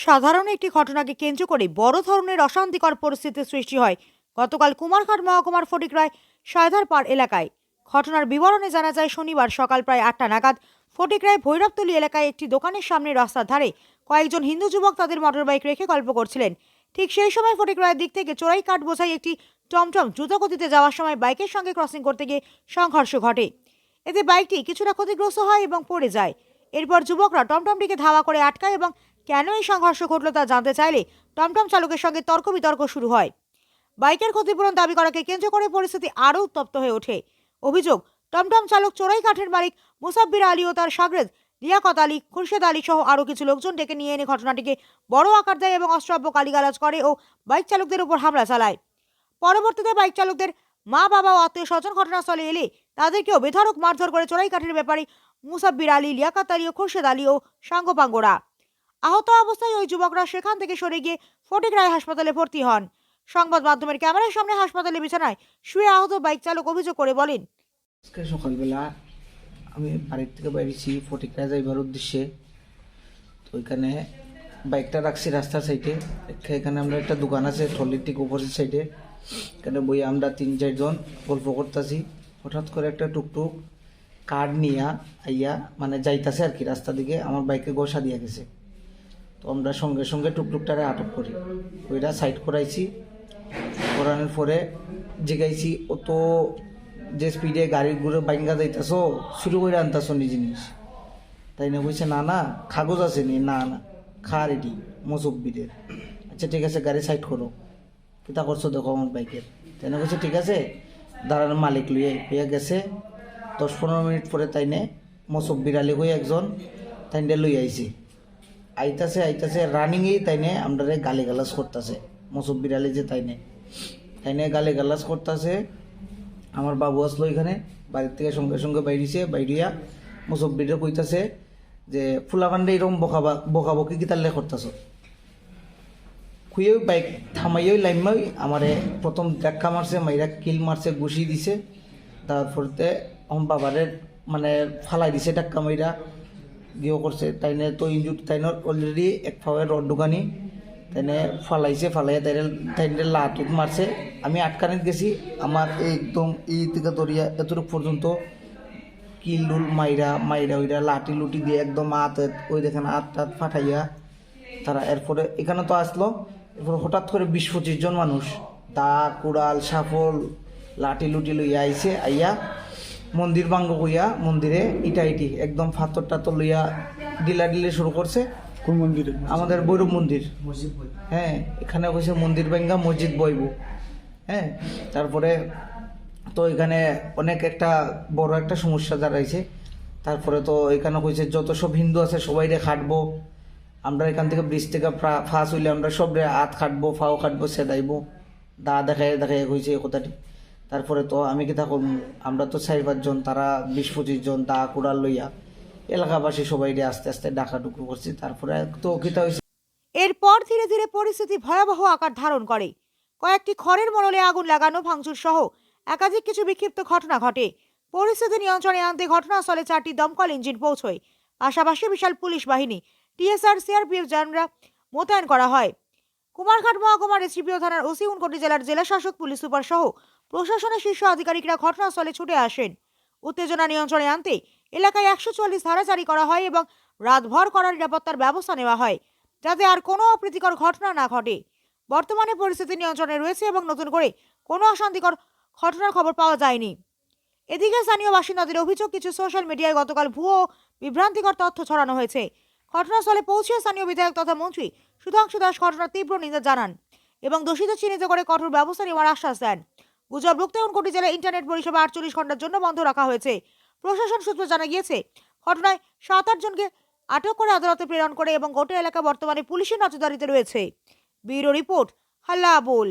সাধারণ একটি ঘটনাকে কেন্দ্র করে বড় ধরনের অশান্তিকর পরিস্থিতির সৃষ্টি হয় গতকাল কুমারঘাট মহকুমার ফটিকরায় সায়ধার পাড় এলাকায়। ঘটনার বিবরণে জানা যায়, শনিবার সকাল প্রায় 8টা নাগাদ ফটিকরায় ভৈরবতলী এলাকায় একটি দোকানের সামনে রাস্তার ধারে কয়েকজন হিন্দু যুবক তাদের মোটরবাইক রেখে গল্প করছিলেন। ঠিক সেই সময় ফটিকরায়ের দিক থেকে চোরাই কাঠ বোঝাই একটি টমটম দ্রুতগতিতে যাওয়ার সময় বাইকের সঙ্গে ক্রসিং করতে গিয়ে সংঘর্ষ ঘটে। এতে বাইকটি কিছুটা ক্ষতিগ্রস্ত হয় এবং পড়ে যায়। এরপর যুবকরা টমটমটিকে ধাওয়া করে আটকায় এবং কেন এই সংঘর্ষ ঘটল তা জানতে চাইলে টমটম চালকের সঙ্গে তর্ক বিতর্ক শুরু হয়। বাইকের ক্ষতিপূরণ দাবি করাকে কেন্দ্র করে পরিস্থিতি আরও উত্তপ্ত হয়ে ওঠে। অভিযোগ, টমটম চালক চোরাই কাঠের মালিক মুসাব্বির আলী ও তার সাগরেদ লিয়াকত আলী, খুরশেদ আলী সহ আরও কিছু লোকজন ডেকে নিয়ে এনে ঘটনাটিকে বড় আকার দেয় এবং অশ্রাব্য গালিগালাজ করে ও বাইক চালকদের উপর হামলা চালায়। পরবর্তীতে বাইক চালকদের মা বাবা ও আত্মীয় স্বজন ঘটনাস্থলে এলে তাদেরকেও বেধড়ক মারধর করে চোরাই কাঠের ব্যাপারী মুসাব্বির আলী, লিয়াকত আলী ও খুরশেদ আলী ও সাঙ্গপাঙ্গরা। আহত অবস্থায় ওই যুবকরা সেখান থেকে সরে গিয়ে ফটিকরায় হাসপাতালে ভর্তি হন। সংবাদ মাধ্যমের ক্যামেরার সামনে হাসপাতালে বিছানায় শুয়ে আহত বাইক চালক অভিযোগ করে বলেন, আজকে সকালবেলা আমি বাড়ির থেকে বেরিয়েছি ফটিকরায় যাইবার উদ্দেশ্যে। তো ওইখানে বাইকটা রাখছি রাস্তার সাইডে। এখানে আমরা একটা দোকান আছে ট্রলির ঠিক অপোজিট সাইডে। এখানে বই আমরা 3-4 জন গল্প করতেছি। হঠাৎ করে একটা টুকটুক কার নিয়া আইয়া মানে যাইতাছে আর কি রাস্তা দিকে, আমার বাইকে ঘষা দিয়া গেছে। তো আমরা সঙ্গে সঙ্গে টুকটুকটারে আটক করি, ওইটা সাইড করাইছি। করানোর পরে জিগাইছি, ও তো যে স্পিডে গাড়ির ঘুরে বাইঙ্গা যাইতেছো শুরু করে আনতেছো নি জিনিস, তাই না? বলছে না না কাগজ আছে নি, না না খা রেডি মুসব্বিরের। আচ্ছা ঠিক আছে, গাড়ি সাইড করো, কিতা করছো দেখো আমার বাইকের। তাই না বলছে ঠিক আছে, দাঁড়ানোর মালিক লুয়ে পেয়ে গেছে। 10-15 মিনিট পরে তাইনে মুসব্বির আলী হয়ে একজন তাইনে লই আইছি। আইতাছে রানিংয়েই তাইনে আমরা গালিগালাজ করতেছে। মুসব্বির আলী যে তাইনে গালিগালাজ করতেছে। আমার বাবু আসলো এখানে বাড়ির থেকে সঙ্গে সঙ্গে বাইরিয়া মুসব্বিরে কইতাছে যে ফুলাকান্ডে এরকম বকাবকি কি তাহলে করতেছ। খুঁয়েও বাইক থামাইও লাইমাই আমারে প্রথম দেখা মারছে, মাইরা কিল মারছে, ঘুষি দিছে। তারপরতে আমার বাবারে মানে ফালাই দিছে ডাক্কা মাইরা গিয়েও করছে। তাইনে তো ইঞ্জুর, তাইনের অলরেডি এক ফাওয়ার রড দোকানি তাইনে ফালাইয়া তাইনে লাটুক মারছে। আমি আটকানিত গেছি, আমার একদম এই থেকে দরিয়া এতটুকু পর্যন্ত কিলডুল মাইরা ওইরা লাঠি লুটি দিয়ে একদম ওই দেখেন হাত ফাটাইয়া তারা। এরপরে এখানে তো আসলো, এরপরে হঠাৎ করে 20-25 জন মানুষ দা কুড়াল সাফল লাঠি লুটি লইয়া আইছে। আইয়া মন্দির ভাঙ্গ কইয়া মন্দিরে ইটি একদম ফাতর টাতর লইয়া ডিলে শুরু করছে। কোন মন্দিরে? আমাদের ভৈরব মন্দির। হ্যাঁ, এখানে কইছে মন্দির ভাঙ্গা মসজিদ বইব। হ্যাঁ, তারপরে তো এখানে অনেক একটা বড় একটা সমস্যা দাঁড়াইছে। তারপরে তো এখানে কইছে যত সব হিন্দু আছে সবাই রে খাটবো, আমরা এখান থেকে ব্রিজ থেকে ফাঁস হইলে আমরা সব রে হাত খাটবো, ফাও খাটবো, সেদাইবো, দা দেখাই কইছে এই কথাটি। তারপরে তো আমি কিতা করবো, আমরা তো 4-5 জন, তারা 20-25 জন দা কুড়াল লইয়া এলাকাবাসী সবাই রে আস্তে আস্তে ডাকাডুকু করছি। তারপরে তো কিতা হয়েছে, এরপর ধীরে ধীরে পরিস্থিতি ভয়াবহ আকার ধারণ করে। কয়েকটি খড়ের মোড়লে আগুন লাগানো, ভাঙচুর সহ একাধিক কিছু বিক্ষিপ্ত ঘটনা ঘটে। পরিস্থিতি নিয়ন্ত্রণে আনতে ঘটনাস্থলে 4টি দমকল ইঞ্জিন পৌঁছয়। পাশাপাশি বিশাল পুলিশ বাহিনী, টিএসআর, সিআরপিএফ জওয়ানরা মোতায়েন করা হয়। কুমারঘাট মহকুমার এসডিপিও থানার ওসি, উনকোটি জেলার জেলা শাসক, পুলিশ সুপার সহ প্রশাসনের শীর্ষ আধিকারিকরা ঘটনাস্থলে ছুটে আসেন। উত্তেজনা নিয়ন্ত্রণে আনতে এলাকায় 144 ধারা জারি করা হয় এবং রাতভর কড়া নিরাপত্তার ব্যবস্থা নেওয়া হয়, যাতে আর কোনো অপ্রীতিকর ঘটনা না ঘটে। বর্তমানে পরিস্থিতি নিয়ন্ত্রণে রয়েছে এবং নতুন করে কোনো অশান্তিকর ঘটনার খবর পাওয়া যায়নি। এদিকে স্থানীয় বাসিন্দাদের অভিযোগ, কিছু সোশ্যাল মিডিয়ায় গতকাল ভুয়ো বিভ্রান্তিকর তথ্য ছড়ানো হয়েছে। ঘটনাস্থলে পৌঁছে স্থানীয় বিধায়ক তথা মন্ত্রী সুধাংশু দাস ঘটনার তীব্র নিন্দা জানান এবং দোষীদের চিহ্নিত করে কঠোর ব্যবস্থা নেওয়ার আশ্বাস দেন। গুজব রুখতে উনকোটি জেলায় ইন্টারনেট পরিষেবা 48 ঘন্টার জন্য বন্ধ রাখা হয়েছে। প্রশাসন সূত্রে জানা গিয়েছে, ঘটনায় 7-8 জনকে আটক করে আদালতে প্রেরণ করে এবং গোটা এলাকা বর্তমানে পুলিশের নজরদারিতে রয়েছে। ব্যুরো রিপোর্ট, হাল্লা বোল।